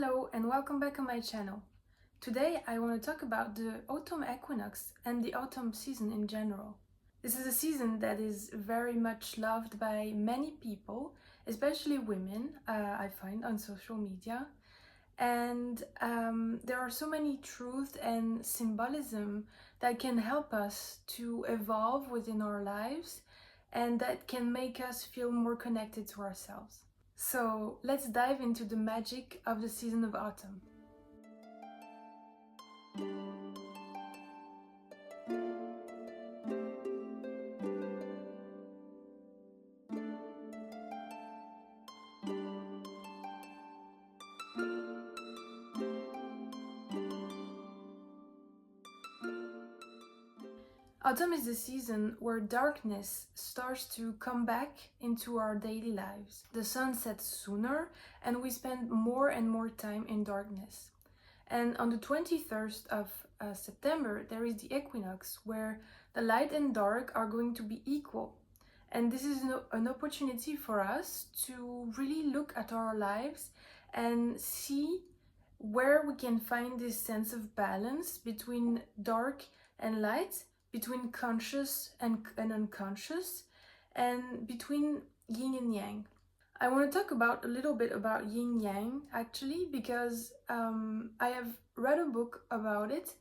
Hello and welcome back on my channel. Today I want to talk about the autumn equinox and the autumn season in general. This is a season that is very much loved by many people, especially women, I find on social media. And there are so many truths and symbolism that can help us to evolve within our lives and that can make us feel more connected to ourselves. So let's dive into the magic of the season of autumn. Autumn is the season where darkness starts to come back into our daily lives. The sun sets sooner and we spend more and more time in darkness. And on the 23rd of September, there is the equinox where the light and dark are going to be equal. And this is an opportunity for us to really look at our lives and see where we can find this sense of balance between dark and light, between conscious and unconscious, and between yin and yang. I want to talk a little bit about yin yang actually, because I have read a book about it,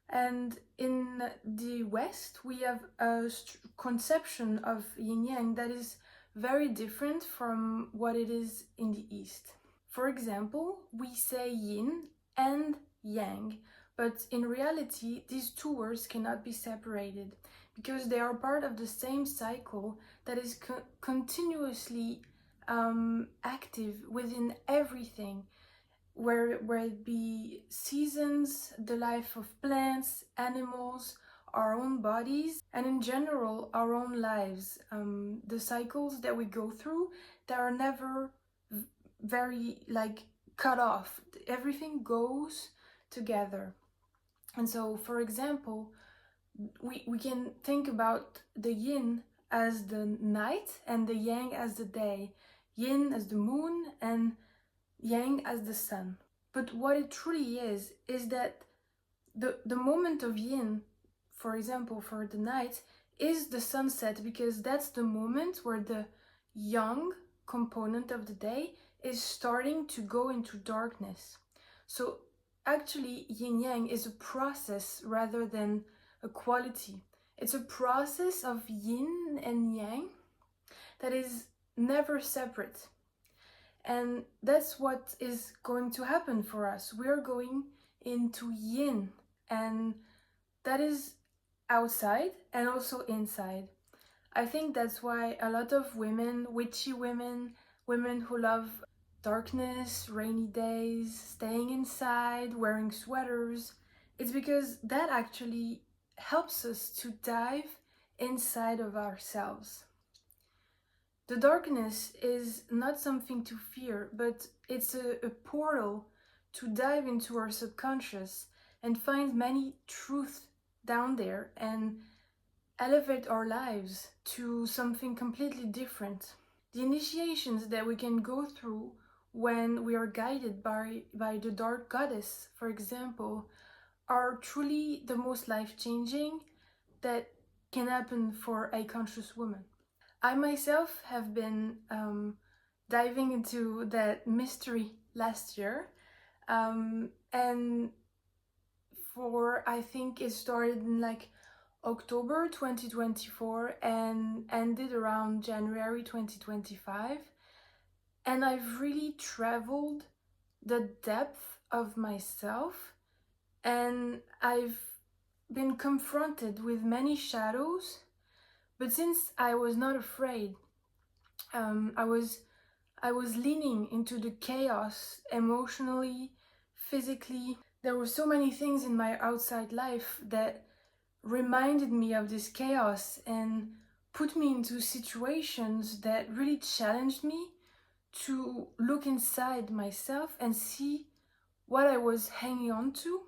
and in the West we have a conception of yin yang that is very different from what it is in the East. For example, we say yin and yang, but in reality, these two words cannot be separated because they are part of the same cycle that is continuously active within everything, where it be seasons, the life of plants, animals, our own bodies, and in general, our own lives. The cycles that we go through, they are never very cut off. Everything goes together. And so, for example, we can think about the yin as the night and the yang as the day, yin as the moon and yang as the sun. But what it truly is that the moment of yin, for example, for the night, is the sunset, because that's the moment where the yang component of the day is starting to go into darkness. So actually, yin yang is a process rather than a quality. It's a process of yin and yang that is never separate. And that's what is going to happen for us. We are going into yin, and that is outside and also inside. I think that's why a lot of women, witchy women, women who love darkness, rainy days, staying inside, wearing sweaters, it's because that actually helps us to dive inside of ourselves. The darkness is not something to fear, but it's a portal to dive into our subconscious and find many truths down there and elevate our lives to something completely different. The initiations that we can go through when we are guided by the dark goddess, for example, are truly the most life-changing that can happen for a conscious woman. I myself have been diving into that mystery last year, and I think it started in October 2024 and ended around January 2025. And I've really traveled the depth of myself, and I've been confronted with many shadows. But since I was not afraid, I was leaning into the chaos emotionally, physically. There were so many things in my outside life that reminded me of this chaos and put me into situations that really challenged me to look inside myself and see what I was hanging on to,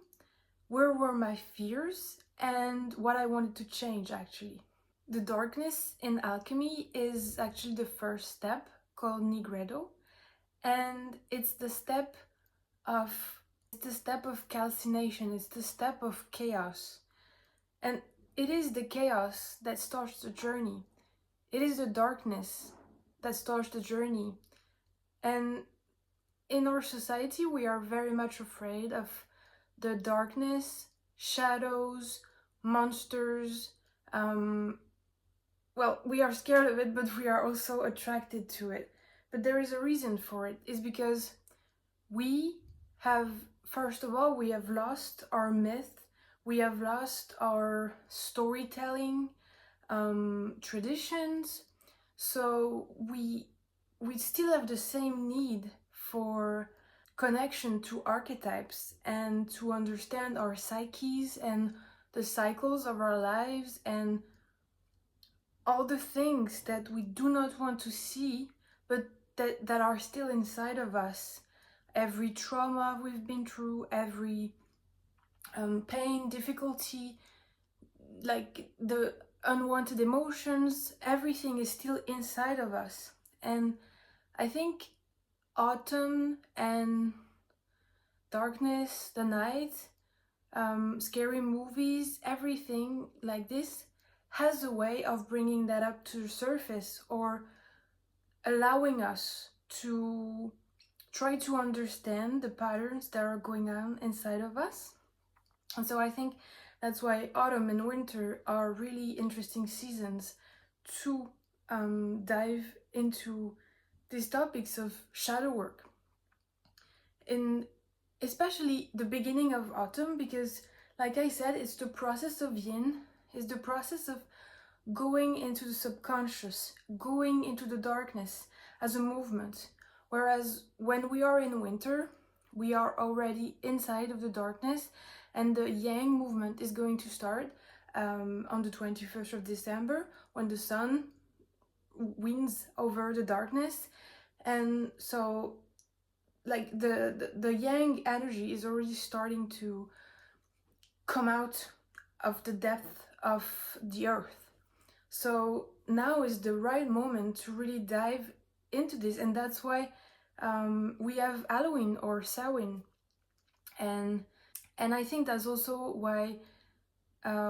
where were my fears, and what I wanted to change actually. The darkness in alchemy is actually the first step, called Nigredo, and it's the step of, it's the step of calcination, it's the step of chaos. And it is the chaos that starts the journey. It is the darkness that starts the journey. And in our society, we are very much afraid of the darkness, shadows, monsters. Well, we are scared of it, but we are also attracted to it. But there is a reason for it. It's because we have, first of all, we have lost our myth, we have lost our storytelling traditions. So we still have the same need for connection to archetypes and to understand our psyches and the cycles of our lives and all the things that we do not want to see, but that are still inside of us. Every trauma we've been through, every pain, difficulty, like the unwanted emotions, everything is still inside of us. And I think autumn and darkness, the night, scary movies, everything like this has a way of bringing that up to the surface, or allowing us to try to understand the patterns that are going on inside of us. And so I think that's why autumn and winter are really interesting seasons to dive into these topics of shadow work. In especially the beginning of autumn, because like I said, it's the process of yin, it's the process of going into the subconscious, going into the darkness as a movement. Whereas when we are in winter, we are already inside of the darkness, and the yang movement is going to start on the 21st of December, when the sun wins over the darkness. And so like the yang energy is already starting to come out of the depth of the earth. So now is the right moment to really dive into this, and that's why we have Halloween or Samhain, and I think that's also why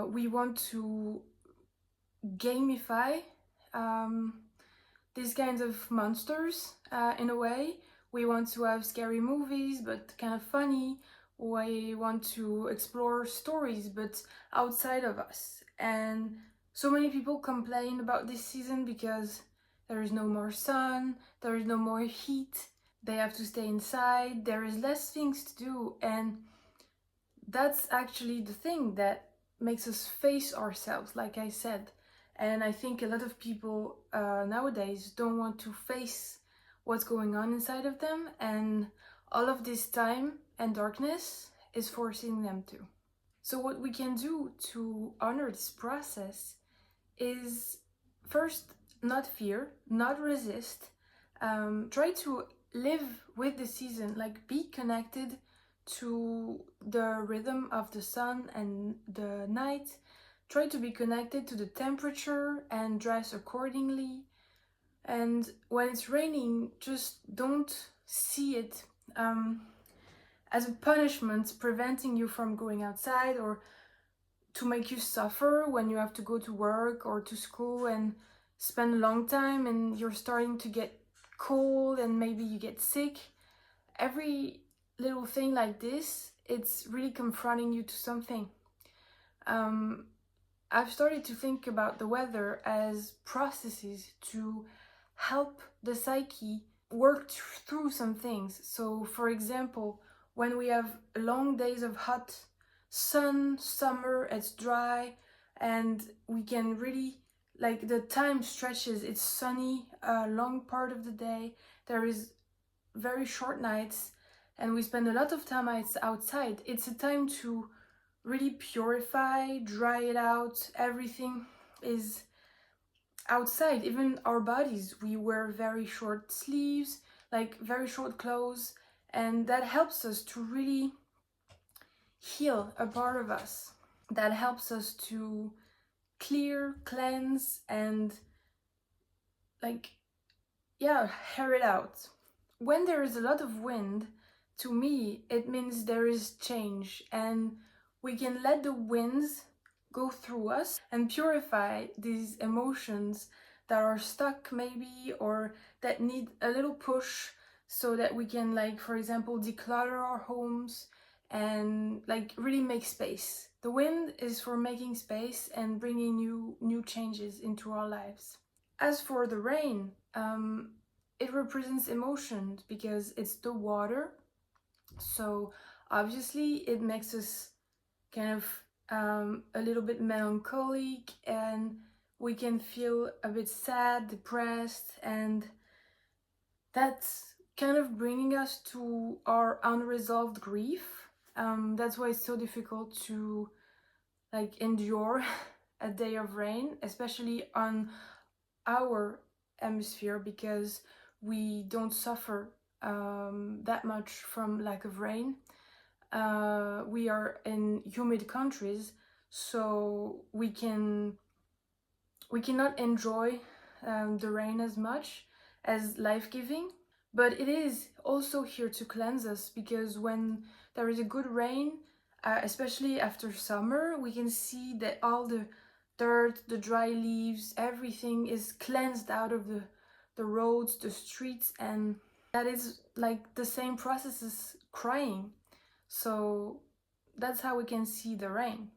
we want to gamify these kinds of monsters in a way. We want to have scary movies, but kind of funny. We want to explore stories, but outside of us. And so many people complain about this season because there is no more sun, there is no more heat, they have to stay inside, there is less things to do. And that's actually the thing that makes us face ourselves, like I said. And I think a lot of people nowadays don't want to face what's going on inside of them, and all of this time and darkness is forcing them to. So what we can do to honor this process is, first, not fear, not resist, try to live with the season, like be connected to the rhythm of the sun and the night. Try to be connected to the temperature and dress accordingly. And when it's raining, just don't see it as a punishment preventing you from going outside, or to make you suffer when you have to go to work or to school and spend a long time and you're starting to get cold and maybe you get sick. Every little thing like this, it's really confronting you to something. I've started to think about the weather as processes to help the psyche work through some things. So for example, when we have long days of hot sun, summer, it's dry, and we can really, like, the time stretches, it's sunny a long part of the day, there is very short nights, and we spend a lot of time outside. It's a time to really purify, dry it out. Everything is outside, even our bodies. We wear very short sleeves, like very short clothes, and that helps us to really heal a part of us. That helps us to clear, cleanse, and hair it out. When there is a lot of wind, To me, it means there is change, and we can let the winds go through us and purify these emotions that are stuck maybe, or that need a little push, so that we can, like, for example, declutter our homes and like really make space. The wind is for making space and bringing new changes into our lives. As for the rain, it represents emotions because it's the water. So obviously it makes us kind of a little bit melancholic, and we can feel a bit sad, depressed, and that's kind of bringing us to our unresolved grief. That's why it's so difficult to like endure a day of rain, especially on our hemisphere, because we don't suffer that much from lack of rain. We are in humid countries, so we cannot enjoy the rain as much as life-giving. But it is also here to cleanse us, because when there is a good rain, especially after summer, we can see that all the dirt, the dry leaves, everything is cleansed out of the roads, the streets, and that is like the same process as crying. So that's how we can see the rain.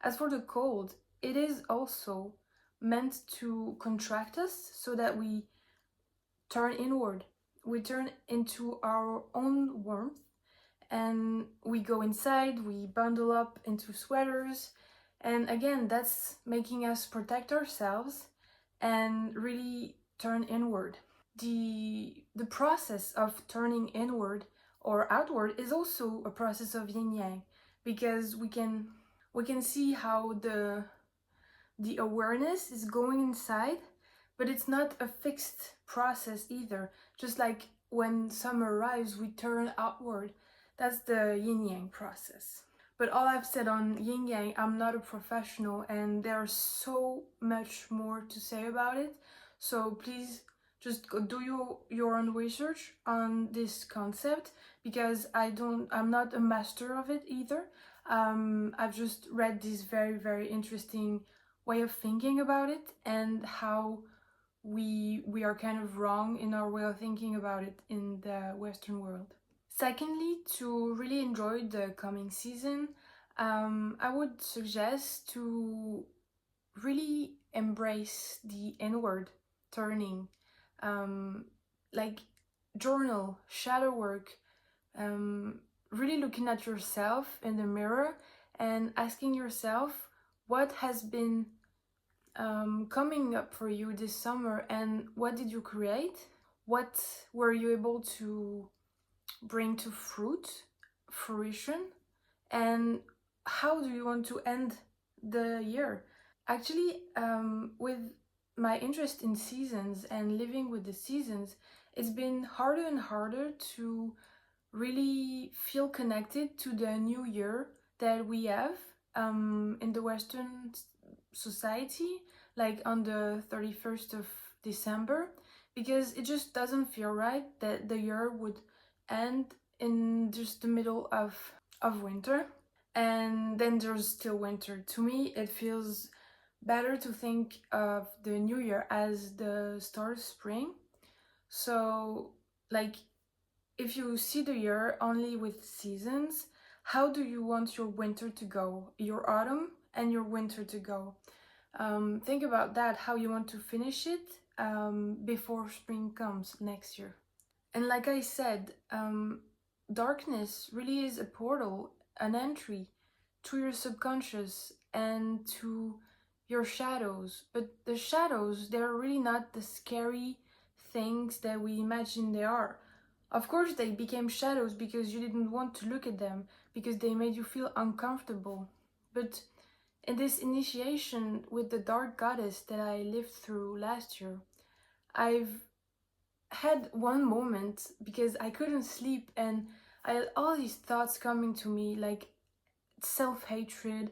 As for the cold, it is also meant to contract us so that we turn inward. We turn into our own warmth, and we go inside, we bundle up into sweaters, and again, that's making us protect ourselves and really turn inward. The process of turning inward or outward is also a process of yin yang, because we can see how the awareness is going inside, but it's not a fixed process either. Just like when summer arrives, we turn outward. That's the yin yang process. But all I've said on yin yang, I'm not a professional, and there's so much more to say about it. So please just go do your own research on this concept, because I'm not a master of it either. I've just read this very, very interesting way of thinking about it, and how we are kind of wrong in our way of thinking about it in the Western world. Secondly, to really enjoy the coming season, I would suggest to really embrace the inward turning, like journal, shadow work, really looking at yourself in the mirror and asking yourself what has been coming up for you this summer, and what did you create? What were you able to bring to fruition? And how do you want to end the year? Actually, with my interest in seasons and living with the seasons, it's been harder and harder to really feel connected to the new year that we have in the Western society, like on the 31st of December, because it just doesn't feel right that the year would end in just the middle of winter, and then there's still winter. To me, it feels better to think of the new year as the start of spring. So, like, if you see the year only with seasons, how do you want your winter to go, your autumn and your winter to go? Think about that, how you want to finish it before spring comes next year. And like I said, darkness really is a portal, an entry to your subconscious and to your shadows. But the shadows, they're really not the scary things that we imagine they are. Of course, they became shadows because you didn't want to look at them, because they made you feel uncomfortable. But in this initiation with the dark goddess that I lived through last year, I've had one moment because I couldn't sleep, and I had all these thoughts coming to me, like self-hatred,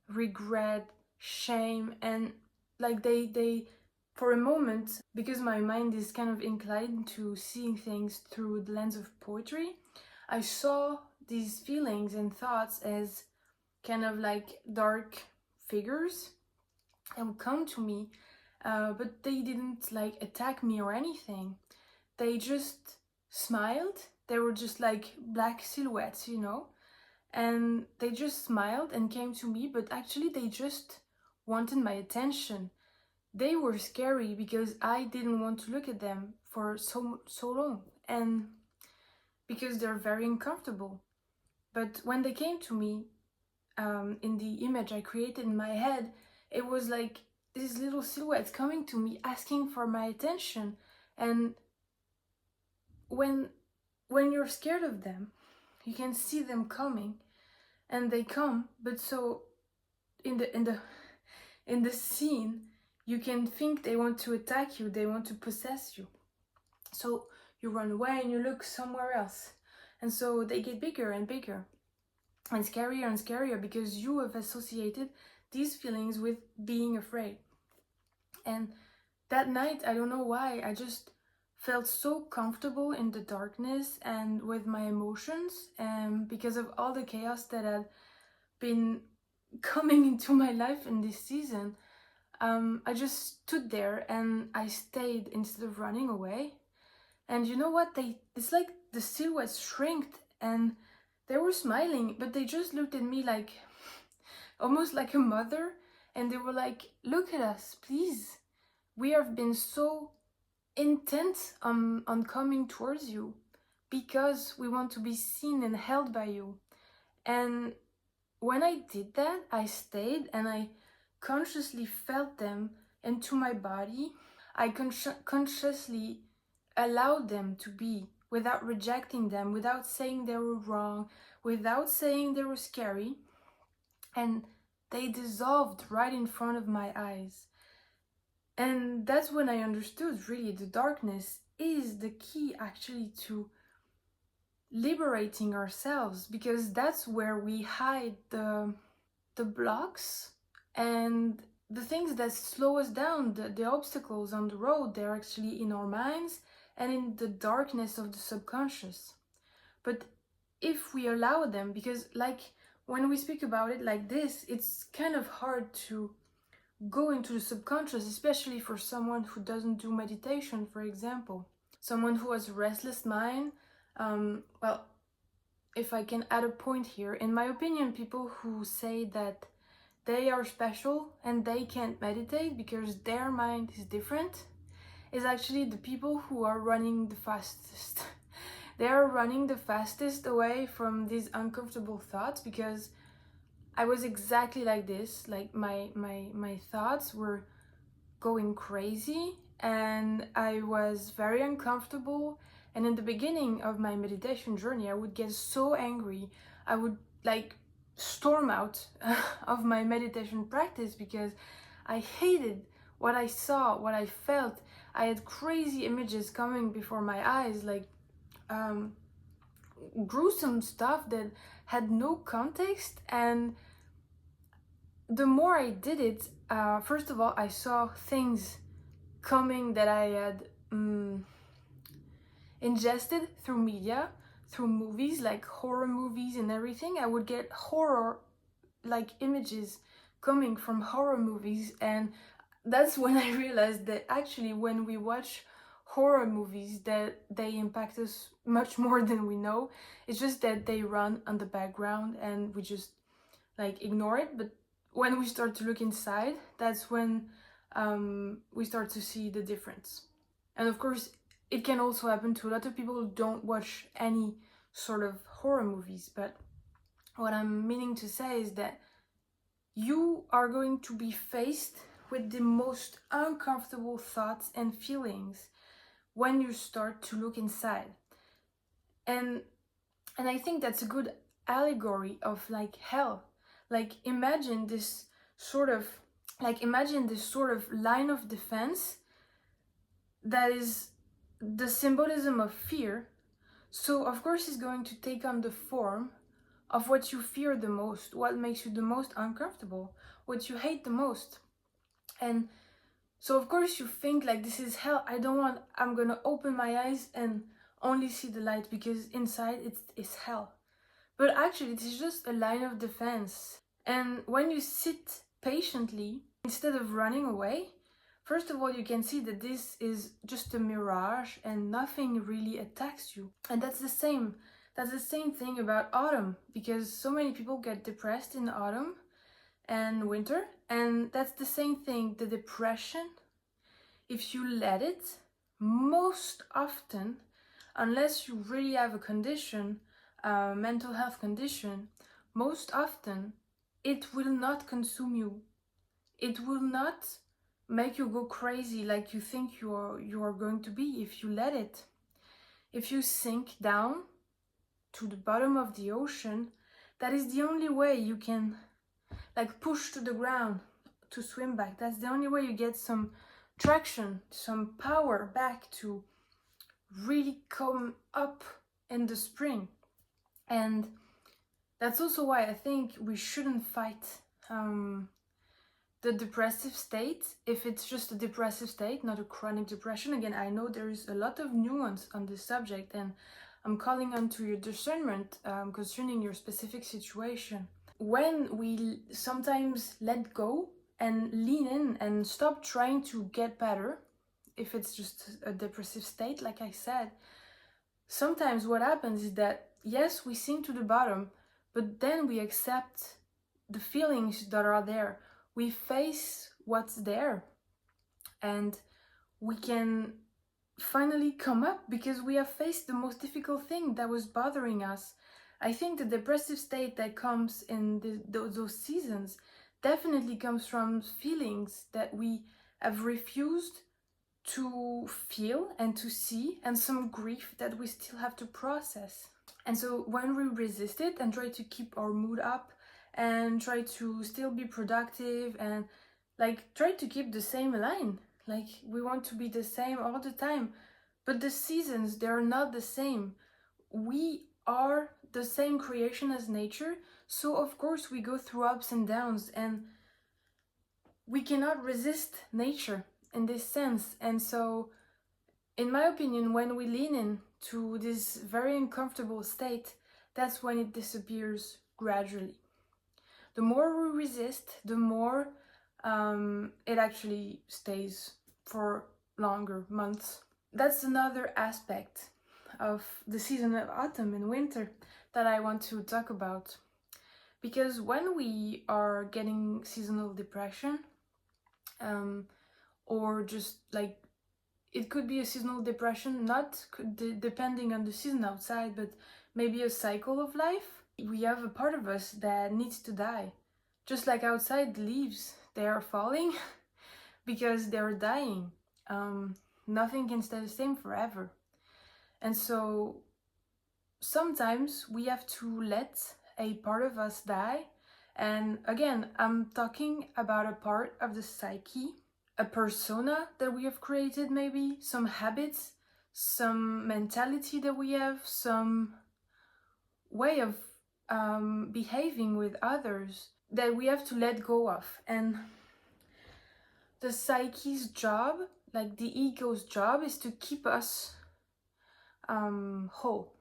regret, shame, and like they for a moment, because my mind is kind of inclined to seeing things through the lens of poetry, I saw these feelings and thoughts as kind of like dark figures that would come to me, but they didn't like attack me or anything. They just smiled. They were just like black silhouettes, you know, and they just smiled and came to me, but actually they just wanted my attention. They were scary because I didn't want to look at them for so long, and because they're very uncomfortable. But when they came to me, in the image I created in my head, it was like these little silhouettes coming to me asking for my attention. And when you're scared of them, you can see them coming, and they come. But so in the scene, you can think they want to attack you, they want to possess you. So you run away and you look somewhere else. And so they get bigger and bigger and scarier because you have associated these feelings with being afraid. And that night, I don't know why, I just felt so comfortable in the darkness and with my emotions, because of all the chaos that had been coming into my life in this season. I just stood there and I stayed instead of running away. And you know what? It's like the silhouettes shrinked and they were smiling, but they just looked at me like almost like a mother, and they were like, "Look at us, please. We have been so intent on coming towards you because we want to be seen and held by you." And when I did that, I stayed and I consciously felt them into my body. I consciously allowed them to be without rejecting them, without saying they were wrong, without saying they were scary. And they dissolved right in front of my eyes. And that's when I understood really the darkness is the key actually to liberating ourselves, because that's where we hide the blocks and the things that slow us down, the obstacles on the road. They're actually in our minds and in the darkness of the subconscious. But if we allow them, because like when we speak about it like this, it's kind of hard to go into the subconscious, especially for someone who doesn't do meditation, for example. Someone who has restless mind. Well, if I can add a point here, in my opinion, people who say that they are special and they can't meditate because their mind is different is actually the people who are running the fastest. They are running the fastest away from these uncomfortable thoughts, because I was exactly like this. Like my thoughts were going crazy and I was very uncomfortable. And in the beginning of my meditation journey, I would get so angry. I would like storm out of my meditation practice because I hated what I saw, what I felt. I had crazy images coming before my eyes, like gruesome stuff that had no context. And the more I did it, first of all, I saw things coming that I had ingested through media, through movies, like horror movies and everything. I would get horror like images coming from horror movies, and that's when I realized that actually when we watch horror movies, that they impact us much more than we know. It's just that they run on the background and we just like ignore it. But when we start to look inside, that's when we start to see the difference. And of course, it can also happen to a lot of people who don't watch any sort of horror movies. But what I'm meaning to say is that you are going to be faced with the most uncomfortable thoughts and feelings when you start to look inside. And I think that's a good allegory of like hell. Like imagine this sort of line of defense that is the symbolism of fear. So of course it's going to take on the form of what you fear the most, what makes you the most uncomfortable, what you hate the most. And so of course you think like, this is hell, I'm gonna open my eyes and only see the light because inside it's hell. But actually, it is just a line of defense. And when you sit patiently, instead of running away, first of all, you can see that this is just a mirage and nothing really attacks you. And that's the same. That's the same thing about autumn, because so many people get depressed in autumn and winter. And that's the same thing. The depression, if you let it, most often, unless you really have a condition, a mental health condition, most often it will not consume you. It will not make you go crazy like you think you are going to be if you let it. If you sink down to the bottom of the ocean, that is the only way you can like push to the ground to swim back. That's the only way you get some traction, some power back to really come up in the spring. And that's also why I think we shouldn't fight the depressive state if it's just a depressive state, not a chronic depression. Again, I know there is a lot of nuance on this subject, and I'm calling on to your discernment concerning your specific situation. When we sometimes let go and lean in and stop trying to get better, if it's just a depressive state, like I said, sometimes what happens is that, yes, we sink to the bottom, but then we accept the feelings that are there. We face what's there, and we can finally come up because we have faced the most difficult thing that was bothering us. I think the depressive state that comes in those seasons definitely comes from feelings that we have refused to feel and to see, and some grief that we still have to process. And so when we resist it and try to keep our mood up and try to still be productive and like try to keep the same line, like we want to be the same all the time, but the seasons, they're not the same. We are the same creation as nature, so of course we go through ups and downs, and we cannot resist nature in this sense. And so in my opinion, when we lean into this very uncomfortable state, that's when it disappears gradually. The more we resist, the more it actually stays for longer months. That's another aspect of the season of autumn and winter that I want to talk about. Because when we are getting seasonal depression, or just like it could be a seasonal depression, not depending on the season outside, but maybe a cycle of life. We have a part of us that needs to die. Just like outside, the leaves, they are falling because they're dying. Nothing can stay the same forever. And so sometimes we have to let a part of us die. And again, I'm talking about a part of the psyche, a persona that we have created, maybe some habits, some mentality that we have, some way of behaving with others that we have to let go of. And the psyche's job, like the ego's job, is to keep us whole.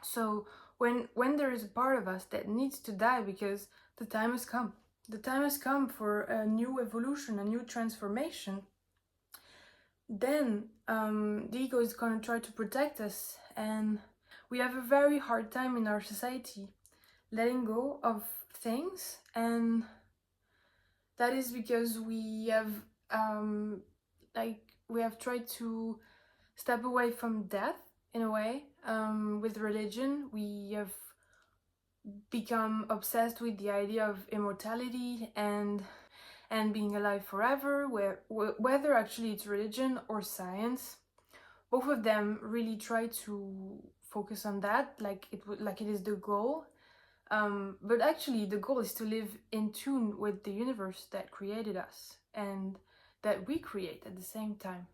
So when there is a part of us that needs to die because the time has come, the time has come for a new evolution, a new transformation, then the ego is going to try to protect us. And we have a very hard time in our society letting go of things, and that is because we have we have tried to step away from death in a way. With religion, we have become obsessed with the idea of immortality and being alive forever, whether actually it's religion or science. Both of them really try to focus on that, like it is the goal. But actually the goal is to live in tune with the universe that created us and that we create at the same time.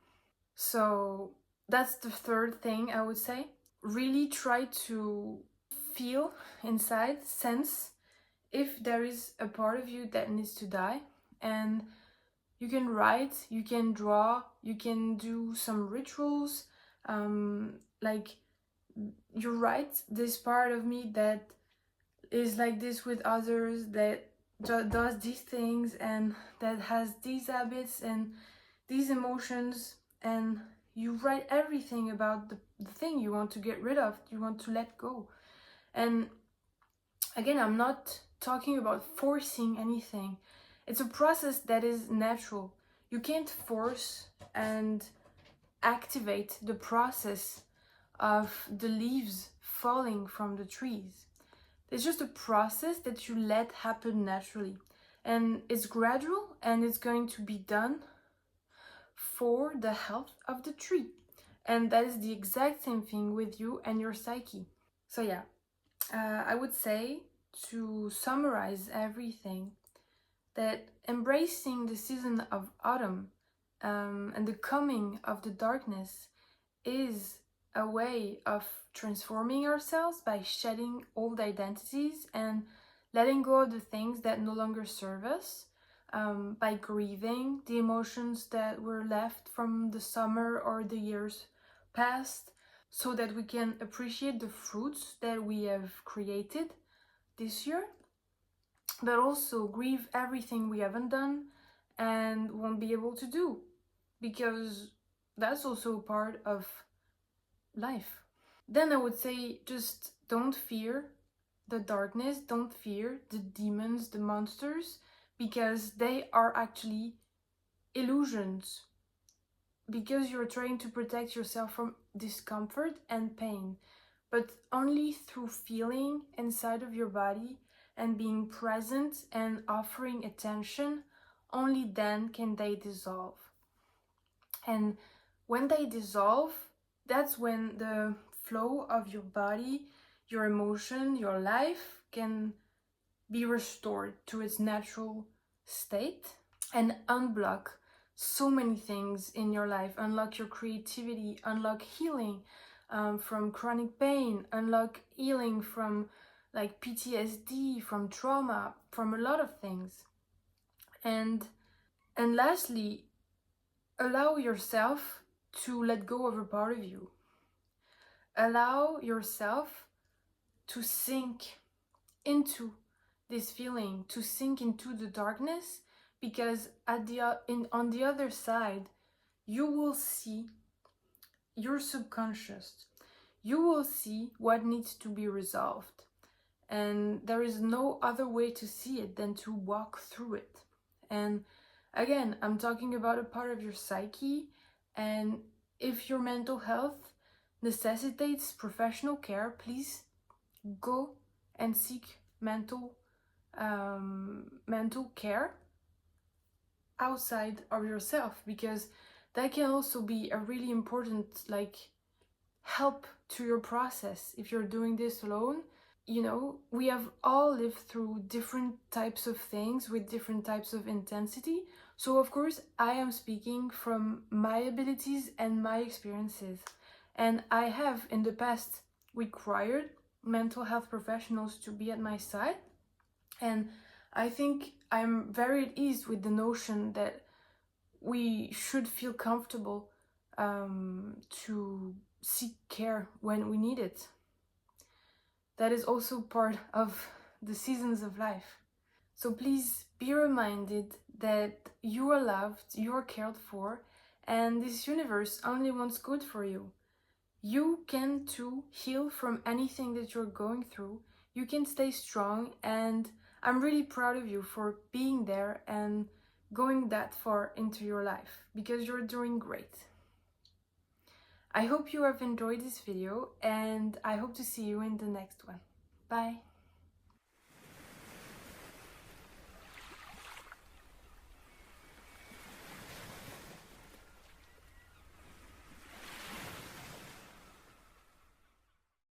So that's the third thing I would say. Really try to feel inside, sense if there is a part of you that needs to die. And you can write, you can draw, you can do some rituals, Like, you're right, this part of me that is like this with others, that does these things and that has these habits and these emotions, and you write everything about the thing you want to get rid of, you want to let go. And again, I'm not talking about forcing anything. It's a process that is natural. You can't force and activate the process of the leaves falling from the trees. It's just a process that you let happen naturally. And it's gradual and it's going to be done for the health of the tree. And that is the exact same thing with you and your psyche. So, yeah, I would say, to summarize everything, that embracing the season of autumn and the coming of the darkness is a way of transforming ourselves by shedding old identities and letting go of the things that no longer serve us, by grieving the emotions that were left from the summer or the years past, so that we can appreciate the fruits that we have created this year, but also grieve everything we haven't done and won't be able to do, because that's also part of life. Then I would say, just don't fear the darkness, don't fear the demons, the monsters, because they are actually illusions. Because you're trying to protect yourself from discomfort and pain, but only through feeling inside of your body and being present and offering attention, only then can they dissolve. And when they dissolve, that's when the flow of your body, your emotion, your life can be restored to its natural state and unblock so many things in your life. Unlock your creativity, unlock healing from chronic pain, unlock healing from like PTSD, from trauma, from a lot of things. And lastly, allow yourself to let go of a part of you. Allow yourself to sink into this feeling, to sink into the darkness, because on the other side, you will see your subconscious. You will see what needs to be resolved. And there is no other way to see it than to walk through it. And again, I'm talking about a part of your psyche, and if your mental health necessitates professional care, please go and seek mental care outside of yourself, because that can also be a really important help to your process if you're doing this alone. You know, we have all lived through different types of things with different types of intensity. So of course, I am speaking from my abilities and my experiences. And I have in the past required mental health professionals to be at my side. And I think I'm very at ease with the notion that we should feel comfortable to seek care when we need it. That is also part of the seasons of life. So please be reminded that you are loved, you are cared for, and this universe only wants good for you. You can too heal from anything that you're going through. You can stay strong, and I'm really proud of you for being there and going that far into your life, because you're doing great. I hope you have enjoyed this video, and I hope to see you in the next one. Bye!